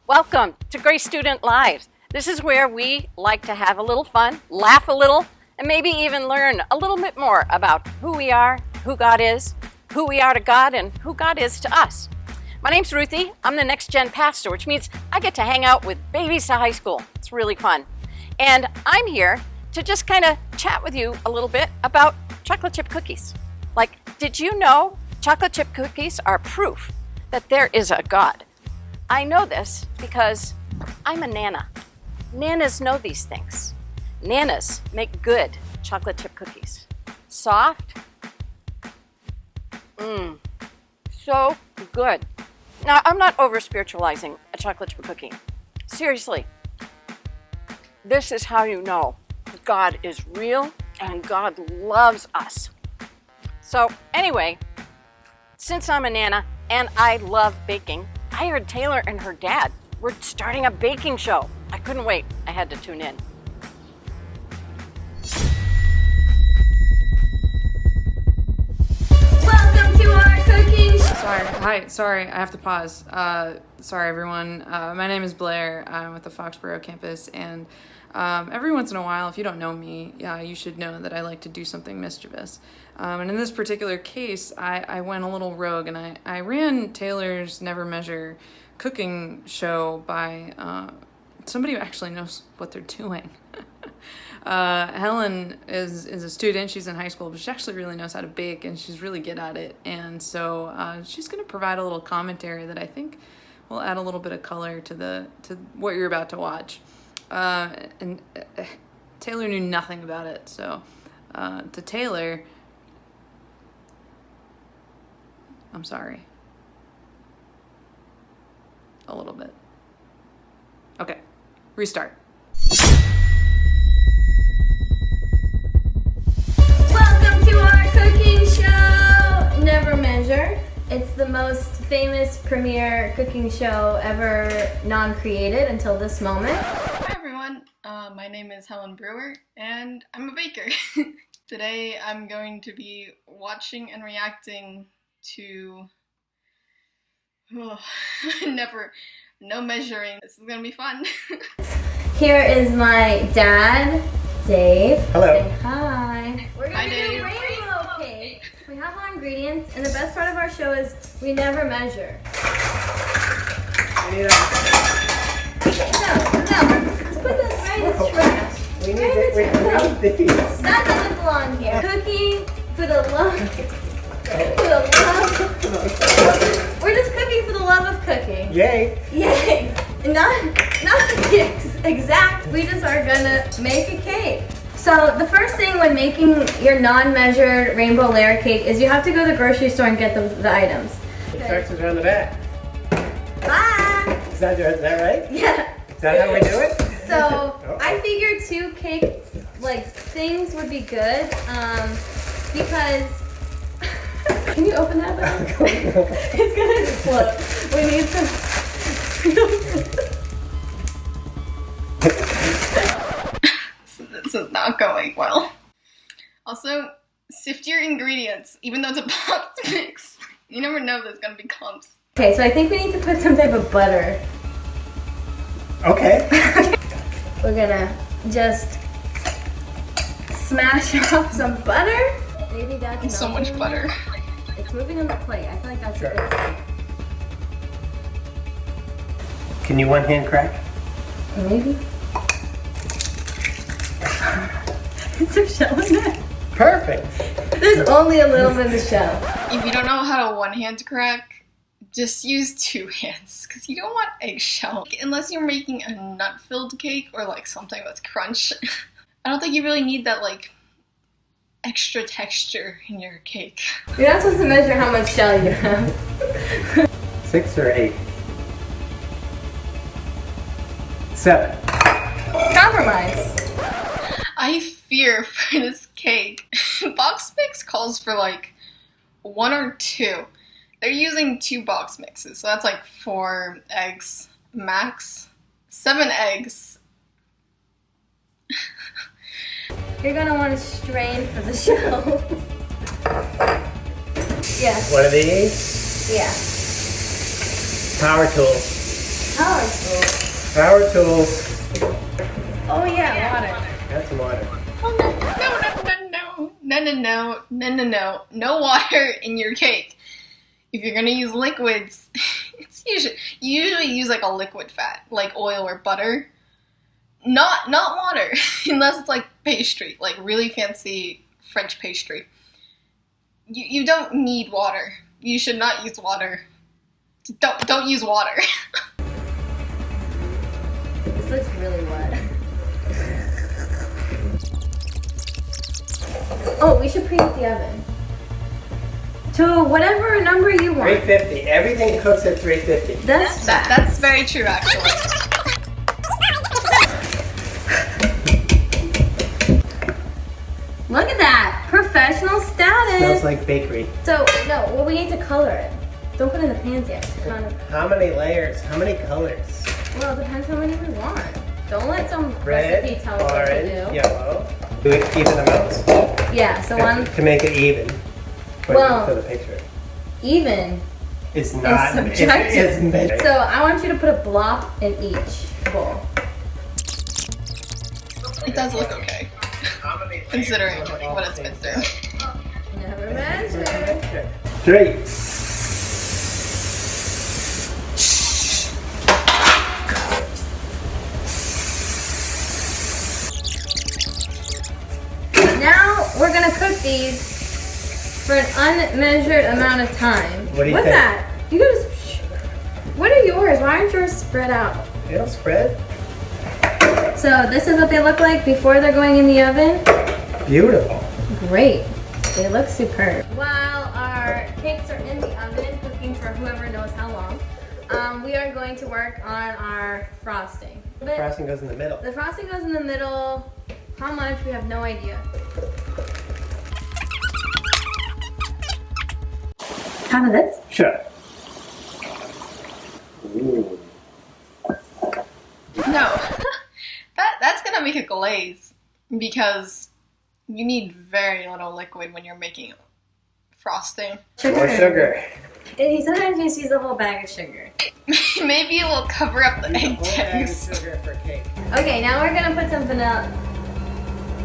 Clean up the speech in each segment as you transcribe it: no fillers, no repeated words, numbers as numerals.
Welcome to Grace Student Lives. This is where we like to have a little fun, laugh a little, and maybe even learn a little bit more about who we are, who God is, who we are to God, and who God is to us. My name's Ruthie. I'm the next gen pastor, which means I get to hang out with babies to high school. It's really fun. And I'm here to just kind of chat with you a little bit about chocolate chip cookies. Like, did you know chocolate chip cookies are proof that there is a God? I know this because I'm a Nana. Nanas know these things. Nanas make good chocolate chip cookies. Soft. So good. Now, I'm not over spiritualizing a chocolate chip cookie. Seriously. This is how you know God is real and God loves us. So anyway, since I'm a Nana and I love baking, I heard Taylor and her dad were starting a baking show. I couldn't wait. I had to tune in. Welcome to our cooking show. Sorry, I have to pause. Sorry, everyone. My name is Blair. I'm with the Foxborough campus, and every once in a while, if you don't know me, you should know that I like to do something mischievous. And in this particular case, I went a little rogue, and I ran Taylor's Never Measure cooking show by somebody who actually knows what they're doing. Helen is a student. She's in high school, but she actually really knows how to bake, and she's really good at it. And so she's going to provide a little commentary that I think will add a little bit of color to what you're about to watch. And Taylor knew nothing about it, so to Taylor, I'm sorry. A little bit. Okay, restart. Welcome to our cooking show, Never Measure. It's the most famous premiere cooking show ever non-created until this moment. Hi everyone, my name is Helen Brewer and I'm a baker. Today I'm going to be watching and reacting to no measuring. This is gonna be fun. Here is my dad, Dave. Hello. Say hi. We're gonna Hi, do Dave. rainbow cake. We have our ingredients, and the best part of our show is we never measure. We No, let's put this right in the trash. need these. That doesn't belong here. Cooking for the love. We're just cooking for the love of cooking. Yay. Yay! Not to be exact, we just are gonna make a cake. So the first thing when making your non-measured rainbow layer cake is you have to go to the grocery store and get the items. Instructions are on the back. Bye! Is that right? Yeah. Is that how we do it? So I figured 2 cake things would be good because. Can you open that bag? It's gonna explode. We need some. This is not going well. Also, sift your ingredients, even though it's a box mix. You never know there's gonna be clumps. Okay, so I think we need to put some type of butter. Okay. We're gonna just smash off some butter. Maybe that's So much butter. It's moving on the plate. I feel like that's Sure. a good thing. Can you one hand crack? Maybe. Is there shell in there? Perfect. There's only a little bit of the shell. If you don't know how to one-hand crack, just use 2 hands, because you don't want eggshell. Unless you're making a nut-filled cake or something with crunch. I don't think you really need that extra texture in your cake. You're not supposed to measure how much shell you have. 6 or 8? 7. Compromise. I fear for this cake. Box mix calls for 1 or 2. They're using 2 box mixes, so that's 4 eggs max. 7 eggs. You're gonna want to strain for the shell. Yeah. One of these? Yeah. Power tool. Power tool. Power tools. Oh yeah, water. Got some water. No water in your cake. If you're gonna use liquids, you usually use like a liquid fat, like oil or butter. Not water, unless it's like pastry, like really fancy French pastry. You don't need water. You should not use water. Don't use water. This looks really wet. Oh, we should preheat the oven. To whatever number you want. 350. Everything cooks at 350. That's fast. That's very true, actually. Look at that! Professional status! Smells like bakery. So, no, well, we need to color it. Don't put it in the pans yet. Kind of, How many layers? How many colors? well, it depends how many we want. Don't let some Red, recipe tell us what orange, to do. yellow. Do it even amounts. Yeah, so one To make it even. Put Well- it to the picture. even. It's not. subjective. It's measured. So I want you to put a blob in each bowl. It does look okay, considering what it's been through. Never measure. 3. Now we're gonna cook these for an unmeasured amount of time. What do you What's think? that? You gotta. What are yours? Why aren't yours spread out? It'll spread. So this is what they look like before they're going in the oven. Beautiful. Great. They look superb. While our cakes are in the oven, cooking for whoever knows how long, we are going to work on our frosting. Frosting goes in the middle. The frosting goes in the middle. How much? We have no idea. How about this? Sure. Ooh. No, that's gonna make a glaze because you need very little liquid when you're making frosting. More sugar. And he sometimes just uses a whole bag of sugar. Maybe it will cover up the egg Whole bag of tags. sugar for cake. Okay, now we're gonna put some vanilla.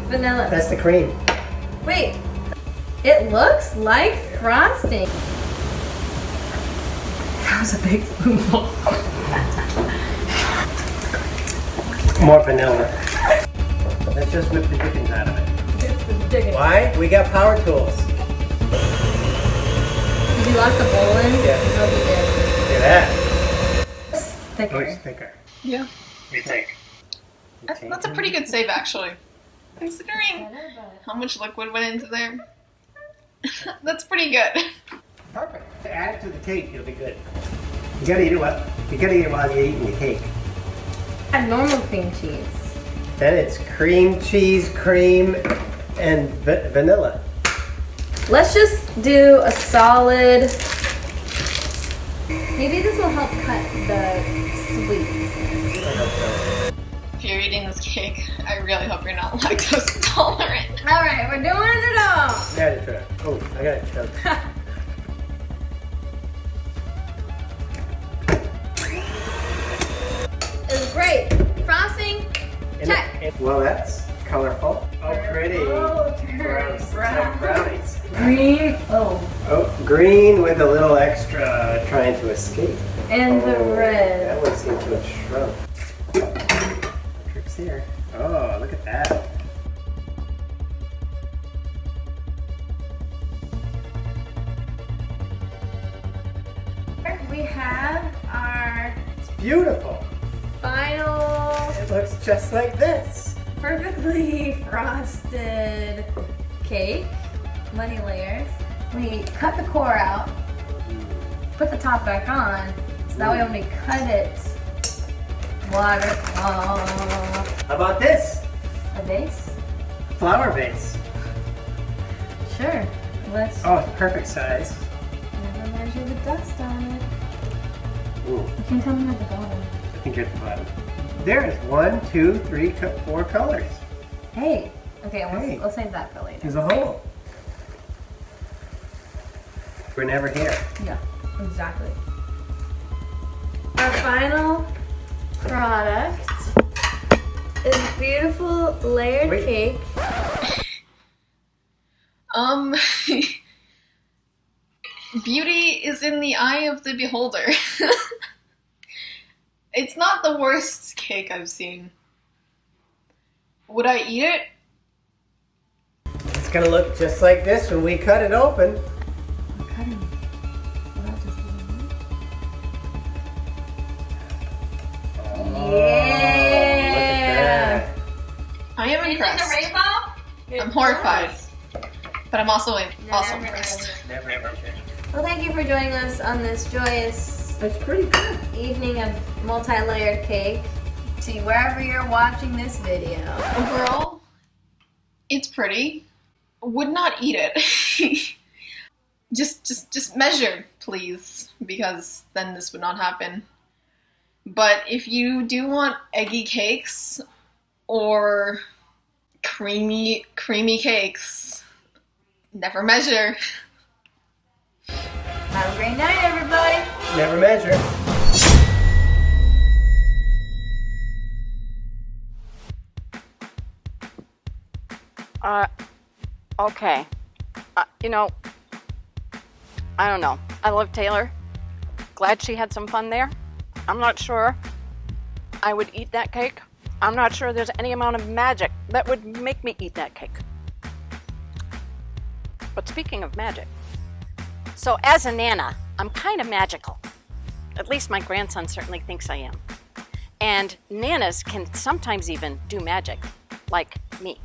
Vanilla. That's the cream. Wait, it looks like frosting. That was a big spoonful. More vanilla. Let's just whip the dippings out of it. Why? We got power tools. Did you lock the bowl in? Yeah. Oh, you did. Look at that. It's Oh, thicker. it's thicker. Yeah, You think? that's a pretty good save actually, considering how much liquid went into there. That's pretty good. Perfect. Add it to the cake. It'll be good. You gotta eat it while you're eating the cake. Add normal cream cheese. Then it's cream cheese, cream, and vanilla. Let's just do a solid. Maybe this will help cut the sweets. I hope so. If you're eating this cake, I really hope you're not lactose intolerant. All right, we're doing it all. I gotta try. Oh, I gotta choke. It's great. Frosting, check. Well, that's colorful. Oh, pretty. Oh, Gross. It's brown. like brownies. Green. Oh, Oh, green with a little extra trying to escape. and the Oh, red. That one seems to have shrunk. Tricks here. Oh, look at that. We have our It's beautiful. final It looks just like this. perfectly frosted cake. Many layers. We cut the core out, put the top back on, so that way when we cut it, water, How about this? a base. Flower vase. Sure. Let's Oh, it's perfect size. never measure the dust on it. Ooh, You can tell me at the bottom. I think you're at the bottom. There's 1, 2, 3, 4 colors. Hey. Okay, Hey. we'll save that for later. There's a hole. We're never here. Yeah, exactly. Our final product is beautiful layered Wait. cake. Beauty is in the eye of the beholder. It's not the worst cake I've seen. Would I eat it? It's gonna look just like this when we cut it open. Yeah. I am impressed. rainbow? I'm horrified. But I'm also impressed. Never measure. Well, thank you for joining us on this joyous That's pretty good. evening of multi-layered cake. To wherever you're watching this video. Overall, it's pretty. Would not eat it. just measure, please, because then this would not happen. But if you do want eggy cakes or creamy cakes, never measure. Have a great night, everybody. Never measure. Okay. You know, I don't know. I love Taylor. Glad she had some fun there. I'm not sure I would eat that cake. I'm not sure there's any amount of magic that would make me eat that cake. But speaking of magic, so as a Nana, I'm kind of magical. At least my grandson certainly thinks I am. And Nanas can sometimes even do magic, like me.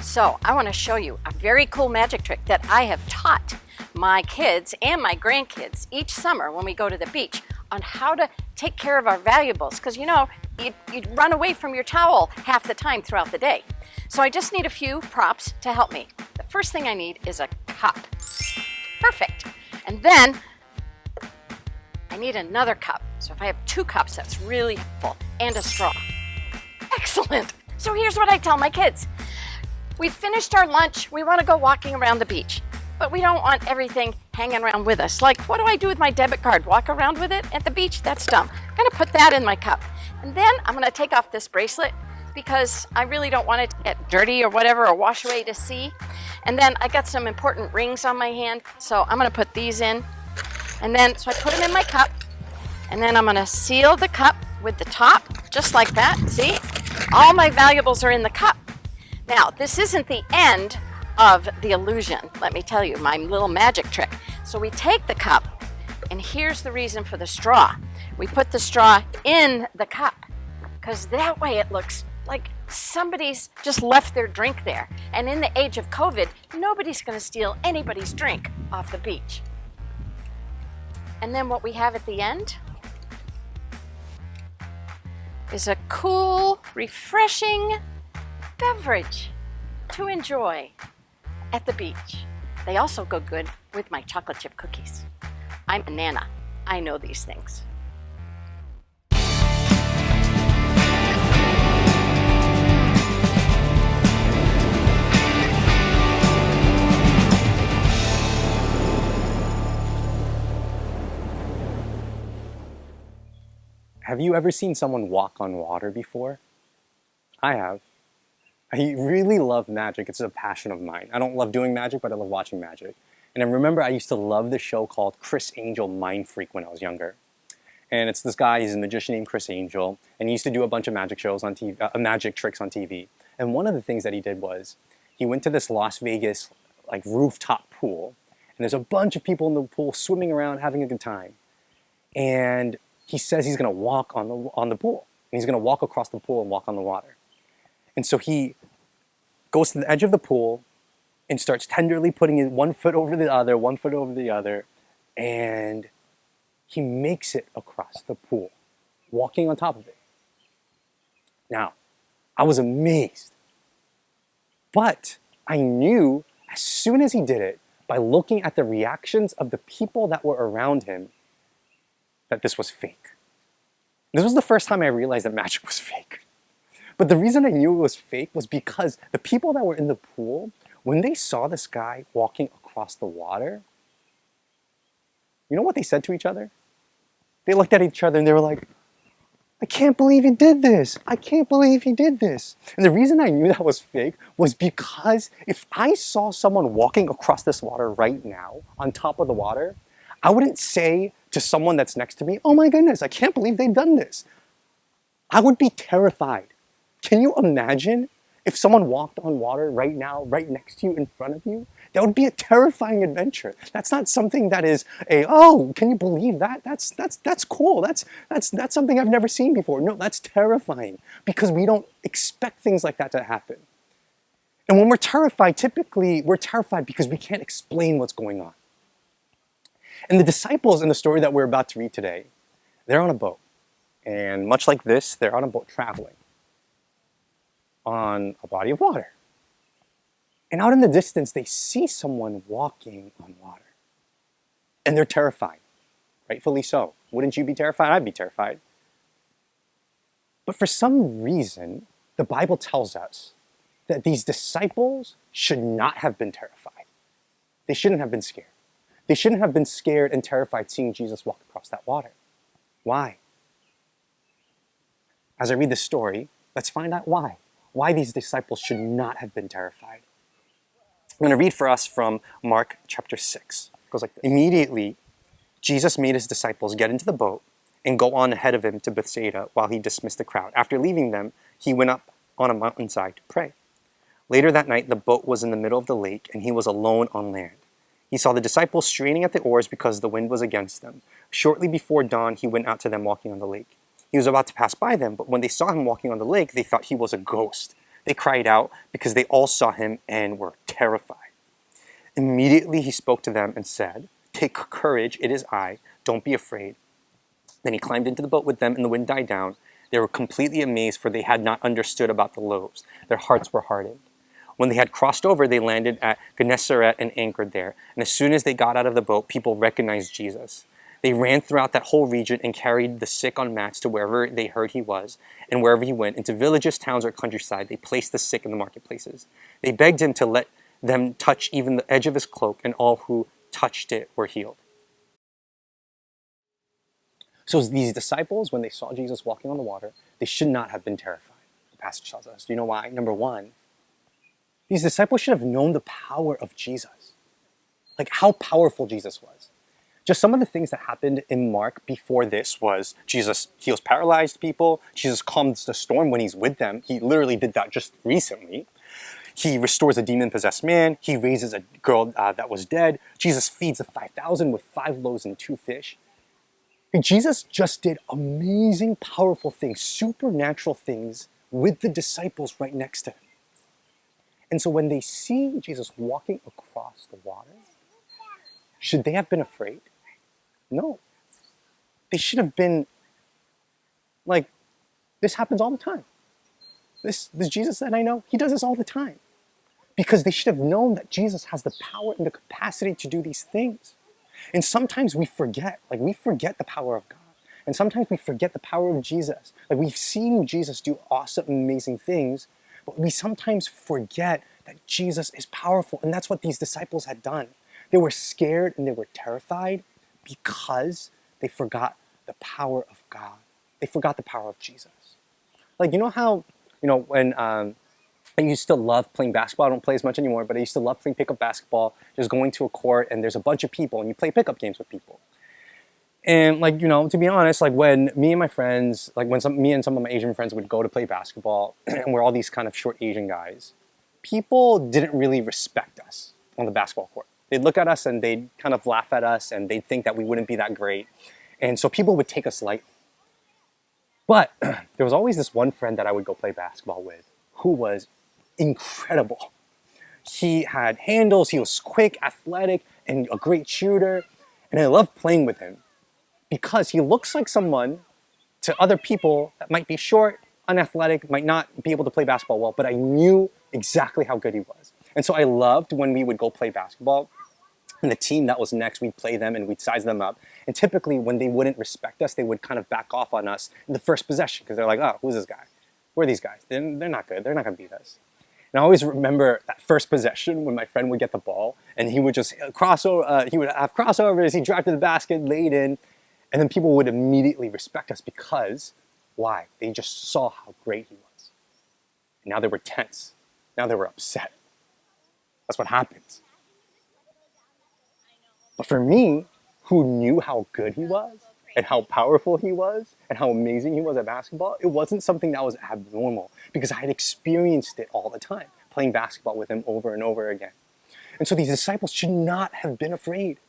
So I want to show you a very cool magic trick that I have taught my kids and my grandkids each summer when we go to the beach on how to take care of our valuables. Because you know, you run away from your towel half the time throughout the day. So I just need a few props to help me. The first thing I need is a cup. Perfect. And then I need another cup. So if I have 2 cups, that's really helpful. And a straw. Excellent. So here's what I tell my kids. We've finished our lunch. We want to go walking around the beach. But we don't want everything hanging around with us. Like, what do I do with my debit card? Walk around with it at the beach? That's dumb. I'm going to put that in my cup. And then I'm going to take off this bracelet because I really don't want it to get dirty or whatever or wash away to see. And then I got some important rings on my hand. So I'm going to put these in. And then, so I put them in my cup. And then I'm going to seal the cup with the top, just like that. See? All my valuables are in the cup. Now, this isn't the end of the illusion, let me tell you, my little magic trick. So we take the cup, and here's the reason for the straw. We put the straw in the cup, because that way it looks like somebody's just left their drink there. And in the age of COVID, nobody's going to steal anybody's drink off the beach. And then what we have at the end is a cool, refreshing beverage to enjoy at the beach. They also go good with my chocolate chip cookies. I'm a Nana. I know these things. Have you ever seen someone walk on water before? I have. I really love magic. It's a passion of mine. I don't love doing magic, but I love watching magic. And I remember I used to love the show called Criss Angel Mind Freak when I was younger. And it's this guy, he's a magician named Criss Angel, and he used to do a bunch of magic shows on TV, magic tricks on TV. And one of the things that he did was, he went to this Las Vegas like rooftop pool, and there's a bunch of people in the pool swimming around, having a good time. And he says he's gonna walk on the pool. And he's gonna walk across the pool and walk on the water. And so he goes to the edge of the pool and starts tenderly putting his 1 foot over the other, 1 foot over the other, and he makes it across the pool, walking on top of it. Now, I was amazed, but I knew as soon as he did it, by looking at the reactions of the people that were around him, that this was fake. This was the first time I realized that magic was fake. But the reason I knew it was fake was because the people that were in the pool, when they saw this guy walking across the water, you know what they said to each other? They looked at each other and they were like, I can't believe he did this. I can't believe he did this. And the reason I knew that was fake was because if I saw someone walking across this water right now on top of the water, I wouldn't say to someone that's next to me, oh my goodness, I can't believe they've done this. I would be terrified. Can you imagine if someone walked on water right now, right next to you, in front of you? That would be a terrifying adventure. That's not something that is oh, can you believe that? That's cool. That's something I've never seen before. No, that's terrifying because we don't expect things like that to happen. And when we're terrified, typically we're terrified because we can't explain what's going on. And the disciples in the story that we're about to read today, they're on a boat. And much like this, they're on a boat traveling on a body of water. And out in the distance, they see someone walking on water. And they're terrified. Rightfully so. Wouldn't you be terrified? I'd be terrified. But for some reason, the Bible tells us that these disciples should not have been terrified. They shouldn't have been scared. They shouldn't have been scared and terrified seeing Jesus walk across that water. Why? As I read this story, let's find out why. Why these disciples should not have been terrified. I'm going to read for us from Mark chapter 6. It goes like this. Immediately, Jesus made his disciples get into the boat and go on ahead of him to Bethsaida while he dismissed the crowd. After leaving them, he went up on a mountainside to pray. Later that night, the boat was in the middle of the lake and he was alone on land. He saw the disciples straining at the oars because the wind was against them. Shortly before dawn, he went out to them walking on the lake. He was about to pass by them, but when they saw him walking on the lake, they thought he was a ghost. They cried out because they all saw him and were terrified. Immediately he spoke to them and said, "Take courage, it is I, don't be afraid." Then he climbed into the boat with them and the wind died down. They were completely amazed, for they had not understood about the loaves. Their hearts were hardened. When they had crossed over, they landed at Gennesaret and anchored there. And as soon as they got out of the boat, people recognized Jesus. They ran throughout that whole region and carried the sick on mats to wherever they heard he was. And wherever he went, into villages, towns, or countryside, they placed the sick in the marketplaces. They begged him to let them touch even the edge of his cloak, and all who touched it were healed. So these disciples, when they saw Jesus walking on the water, they should not have been terrified. The passage tells us. Do you know why? Number one, these disciples should have known the power of Jesus. Like how powerful Jesus was. Just some of the things that happened in Mark before this was Jesus heals paralyzed people. Jesus calms the storm when he's with them. He literally did that just recently. He restores a demon-possessed man. He raises a girl that was dead. Jesus feeds the 5,000 with 5 loaves and 2 fish. And Jesus just did amazing, powerful things, supernatural things with the disciples right next to him. And so when they see Jesus walking across the water, should they have been afraid? No. They should have been like, this happens all the time. This Jesus that I know, he does this all the time. Because they should have known that Jesus has the power and the capacity to do these things. And sometimes we forget the power of God. And sometimes we forget the power of Jesus. Like we've seen Jesus do awesome, amazing things, but we sometimes forget that Jesus is powerful. And that's what these disciples had done. They were scared and they were terrified because they forgot the power of God. They forgot the power of Jesus. Like, you know how, when I used to love playing basketball. I don't play as much anymore, but I used to love playing pickup basketball, just going to a court and there's a bunch of people and you play pickup games with people. And to be honest, when me and my friends, me and some of my Asian friends would go to play basketball and we're all these kind of short Asian guys, people didn't really respect us on the basketball court. They'd look at us and they'd kind of laugh at us and they'd think that we wouldn't be that great. And so people would take us lightly. But there was always this one friend that I would go play basketball with who was incredible. He had handles, he was quick, athletic, and a great shooter. And I loved playing with him because he looks like someone to other people that might be short, unathletic, might not be able to play basketball well, but I knew exactly how good he was. And so I loved when we would go play basketball and the team that was next, we'd play them and we'd size them up. And typically when they wouldn't respect us, they would kind of back off on us in the first possession because they're like, oh, who's this guy? Who are these guys? They're not good. They're not going to beat us. And I always remember that first possession when my friend would get the ball and he would just he would have crossovers, he'd drive to the basket, lay it in, and then people would immediately respect us because Why? They just saw how great he was. And now they were tense. Now they were upset. That's what happens. But for me, who knew how good he was, and how powerful he was, and how amazing he was at basketball, it wasn't something that was abnormal because I had experienced it all the time, playing basketball with him over and over again. And so these disciples should not have been afraid.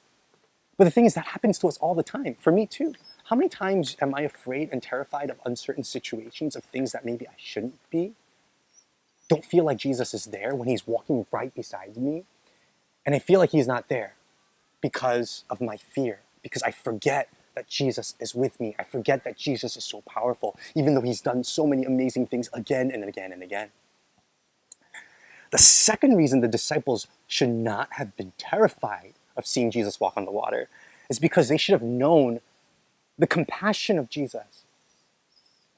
But the thing is, that happens to us all the time. For me too. How many times am I afraid and terrified of uncertain situations, of things that maybe I shouldn't be? Don't feel like Jesus is there when he's walking right beside me. And I feel like he's not there because of my fear, because I forget that Jesus is with me. I forget that Jesus is so powerful, even though he's done so many amazing things again and again and again. The second reason the disciples should not have been terrified of seeing Jesus walk on the water is because they should have known the compassion of Jesus.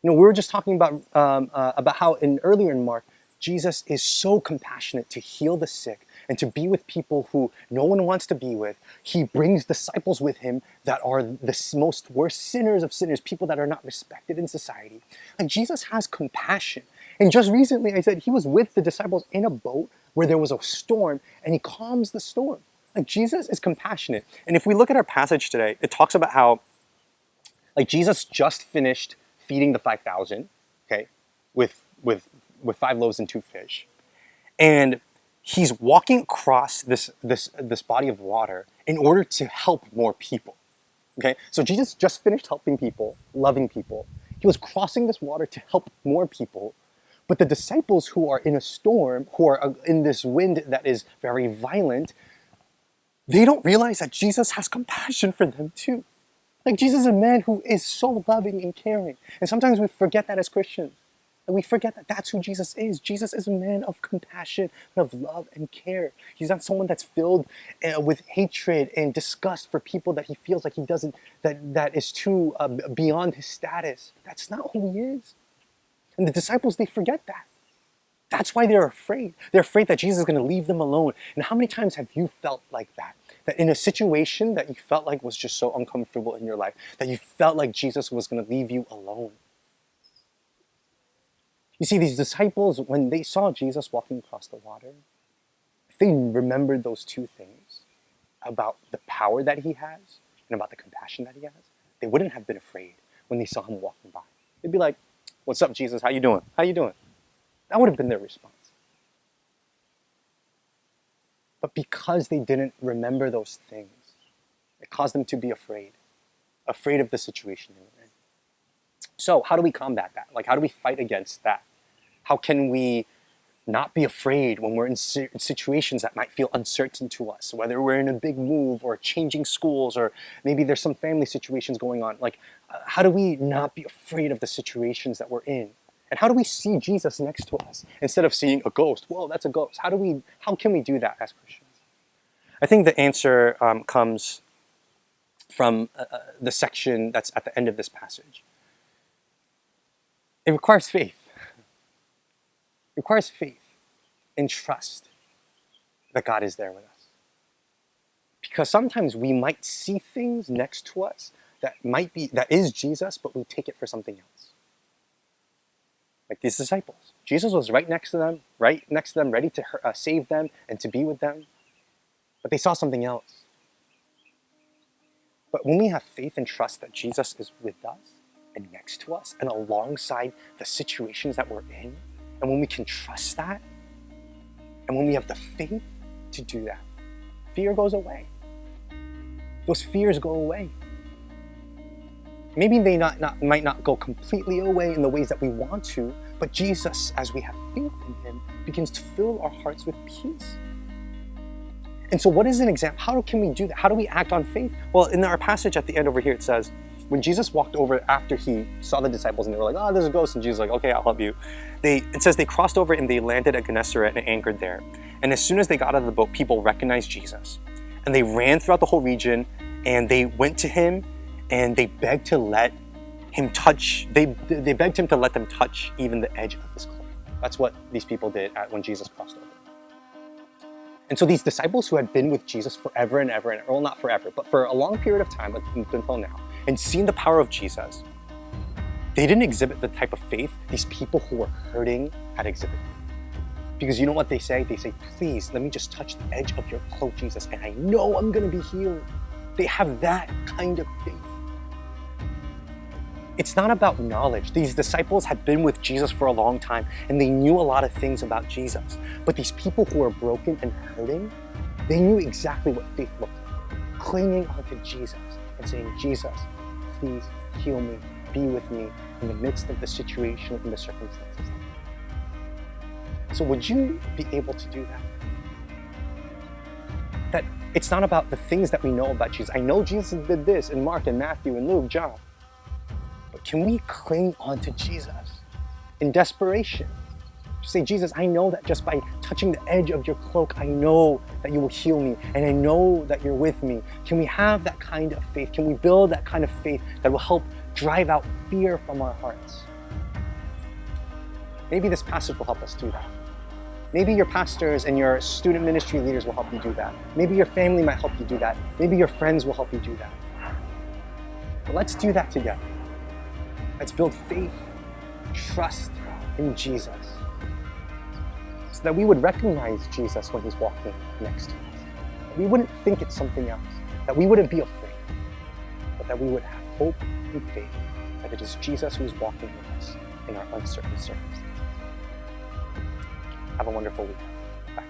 You know, we were just talking about how earlier in Mark, Jesus is so compassionate to heal the sick and to be with people who no one wants to be with. He brings disciples with him that are the most worst sinners of sinners, people that are not respected in society. Like, Jesus has compassion. And just recently I said he was with the disciples in a boat where there was a storm, and he calms the storm. Like, Jesus is compassionate. And if we look at our passage today, it talks about how, like, Jesus just finished feeding the 5,000, okay, with 5 loaves and 2 fish. And he's walking across this body of water in order to help more people. Okay? So Jesus just finished helping people, loving people. He was crossing this water to help more people. But the disciples who are in a storm, who are in this wind that is very violent, they don't realize that Jesus has compassion for them too. Like, Jesus is a man who is so loving and caring. And sometimes we forget that as Christians. And we forget that that's who Jesus is. Jesus is a man of compassion, of love and care. He's not someone that's filled with hatred and disgust for people that he feels like he doesn't, that is too beyond his status. That's not who he is. And the disciples, they forget that. That's why they're afraid. They're afraid that Jesus is going to leave them alone. And how many times have you felt like that? That in a situation that you felt like was just so uncomfortable in your life, that you felt like Jesus was going to leave you alone. You see, these disciples, when they saw Jesus walking across the water, if they remembered those two things about the power that he has and about the compassion that he has, they wouldn't have been afraid when they saw him walking by. They'd be like, "What's up, Jesus? How you doing? How you doing?" That would have been their response. But because they didn't remember those things, it caused them to be afraid of the situation they were in. So how do we combat that? Like, how do we fight against that? How can we not be afraid when we're in situations that might feel uncertain to us, whether we're in a big move or changing schools, or maybe there's some family situations going on? Like, how do we not be afraid of the situations that we're in? And how do we see Jesus next to us instead of seeing a ghost? Whoa, that's a ghost. How can we do that as Christians? I think the answer comes from the section that's at the end of this passage. It requires faith. It requires faith and trust that God is there with us. Because sometimes we might see things next to us that is Jesus, but we take it for something else. Like these disciples. Jesus was right next to them, ready to save them and to be with them. But they saw something else. But when we have faith and trust that Jesus is with us and next to us and alongside the situations that we're in, and when we can trust that, and when we have the faith to do that, fear goes away. Those fears go away. Maybe they might not go completely away in the ways that we want to, but Jesus, as we have faith in him, begins to fill our hearts with peace. And so what is an example? How can we do that? How do we act on faith? Well, in our passage at the end over here, it says, when Jesus walked over after he saw the disciples and they were like, "Oh, there's a ghost," and Jesus was like, "Okay, I'll help you." It says they crossed over and they landed at Gennesaret and anchored there. And as soon as they got out of the boat, people recognized Jesus. And they ran throughout the whole region and they went to him and they begged to let him touch, they begged him to let them touch even the edge of his cloak. That's what these people did when Jesus crossed over. And so these disciples who had been with Jesus forever and ever, well, not forever, but for a long period of time until now, and seen the power of Jesus, They didn't exhibit the type of faith these people who were hurting had exhibited. Because you know what they say? They say, please, let me just touch the edge of your cloak, Jesus, and I know I'm gonna be healed. They have that kind of faith. It's not about knowledge. These disciples had been with Jesus for a long time and they knew a lot of things about Jesus. But these people who are broken and hurting, they knew exactly what faith looked like. Clinging onto Jesus and saying, Jesus, please heal me, be with me in the midst of the situation and the circumstances. So would you be able to do that? That it's not about the things that we know about Jesus. I know Jesus did this in Mark and Matthew and Luke, John. But can we cling onto Jesus in desperation? Say, Jesus, I know that just by touching the edge of your cloak, I know that you will heal me and I know that you're with me. Can we have that kind of faith? Can we build that kind of faith that will help drive out fear from our hearts? Maybe this passage will help us do that. Maybe your pastors and your student ministry leaders will help you do that. Maybe your family might help you do that. Maybe your friends will help you do that. But let's do that together. Let's build faith, trust in Jesus, so that we would recognize Jesus when he's walking next to us. That we wouldn't think it's something else, that we wouldn't be afraid, but that we would have hope and faith that it is Jesus who is walking with us in our uncertain circumstances. Have a wonderful week. Bye.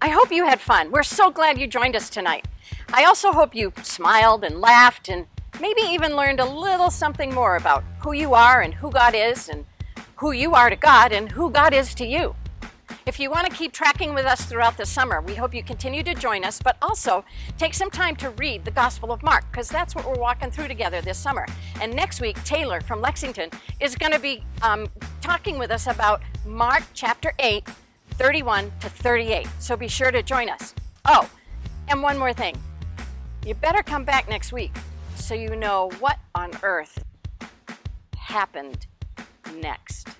I hope you had fun. We're so glad you joined us tonight. I also hope you smiled and laughed and maybe even learned a little something more about who you are and who God is and who you are to God and who God is to you. If you want to keep tracking with us throughout the summer, we hope you continue to join us, but also take some time to read the Gospel of Mark, because that's what we're walking through together this summer. And next week, Taylor from Lexington is going to be talking with us about Mark chapter 8, 31 to 38. So be sure to join us. Oh, and one more thing. You better come back next week so you know what on earth happened next.